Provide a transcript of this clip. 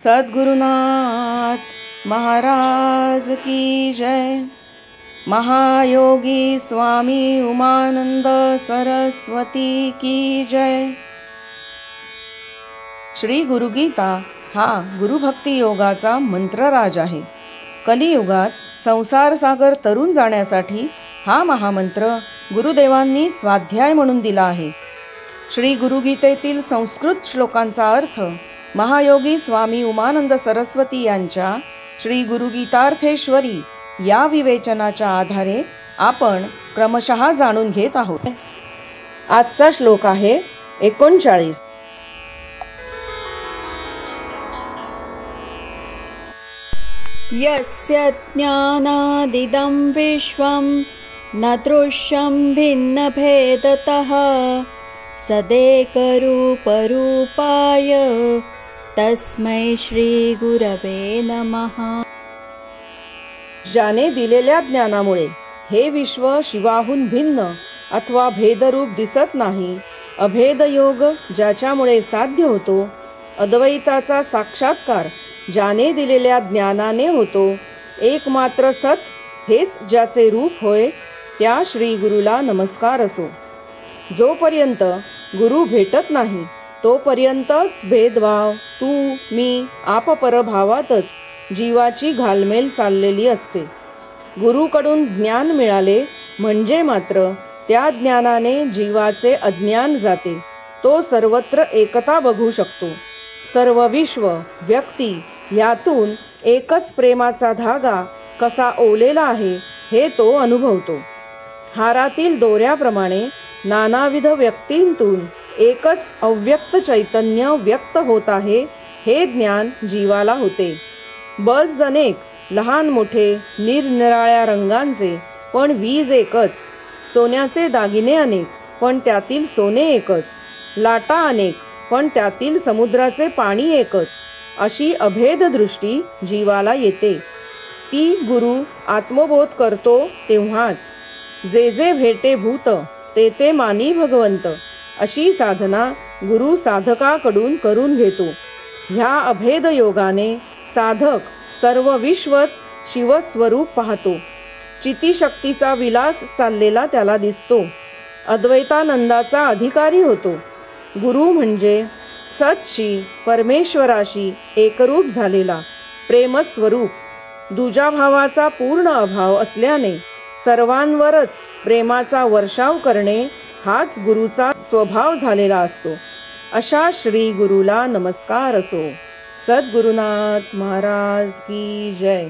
सद्गुरुनाथ महाराज की जय। महायोगी स्वामी उमानंद सरस्वती की जय। श्री गुरुगीता हा गुरुभक्ती योगाचा मंत्रराज आहे। कलियुगात संसार सागर तरुण जाण्यासाठी हा महामंत्र गुरुदेवांनी स्वाध्याय म्हणून दिला आहे। श्री गुरुगीतेतील संस्कृत श्लोकांचा अर्थ महायोगी स्वामी उमानंद सरस्वती यांच्या श्री गुरुगीतार्थेश्वरी या विवेचनाच्या आधारे आपण क्रमशः जाणून घेत आहोत। आजचा श्लोक आहे 39। यस्य ज्ञानादिदं विश्वं न दृश्यं भिन्नभेदतः सदेकरूपरूपाय तस्मै श्री गुरवे नमः। ज्याने दिलेल्या ज्ञानामुळे हे विश्व शिवाहून भिन्न अथवा भेदरूप दिसत नाही, अभेद योग ज्याच्यामुळे साध्य होतो, अद्वैताचा साक्षात्कार ज्याने दिलेल्या ज्ञानाने होतो, एकमात्र सत हेच ज्याचे रूप होय, त्या श्री गुरुला नमस्कार असो। जोपर्यंत गुरु भेटत नाही तोपर्यंतच भेदभाव तू मी आपपरभावातच जीवाची घालमेल चाललेली असते। गुरुकडून ज्ञान मिळाले म्हणजे मात्र त्या ज्ञानाने जीवाचे अज्ञान जाते, तो सर्वत्र एकता बघू शकतो। सर्व विश्व व्यक्ती यातून एकच प्रेमाचा धागा कसा ओलेला आहे हे तो अनुभवतो। हारातील दोऱ्याप्रमाणे नानाविध व्यक्तींतून एकच अव्यक्त चैतन्य व्यक्त होत आहे हे ज्ञान जीवाला होते। बल्ब्स अनेक, लहान मोठे, निरनिराळ्या रंगांचे, पण वीज एकच। सोन्याचे दागिने अनेक, पण त्यातील सोने एकच। लाटा अनेक, पण त्यातील समुद्राचे पाणी एकच। अशी अभेद दृष्टी जीवाला येते। ती गुरु आत्मबोध करतो तेव्हाच। जे जे भेटे भूत ते ते मानी भगवंत, अशी साधना गुरु साधकाकडून करून घेतो। ह्या अभेद योगाने साधक सर्व विश्वच शिवस्वरूप पाहतो। चितिशक्तीचा विलास चाललेला त्याला दिसतो। अद्वैतानंदाचा अधिकारी होतो। गुरु म्हणजे सतशी परमेश्वराशी एकरूप झालेला प्रेमस्वरूप। दुजाभावाचा पूर्ण अभाव असल्याने सर्वांवरच प्रेमाचा वर्षाव करणे हाच गुरुचा स्वभाव झालेला असतो। अशा श्री गुरुला नमस्कार असो। सद्गुरुनाथ महाराज की जय।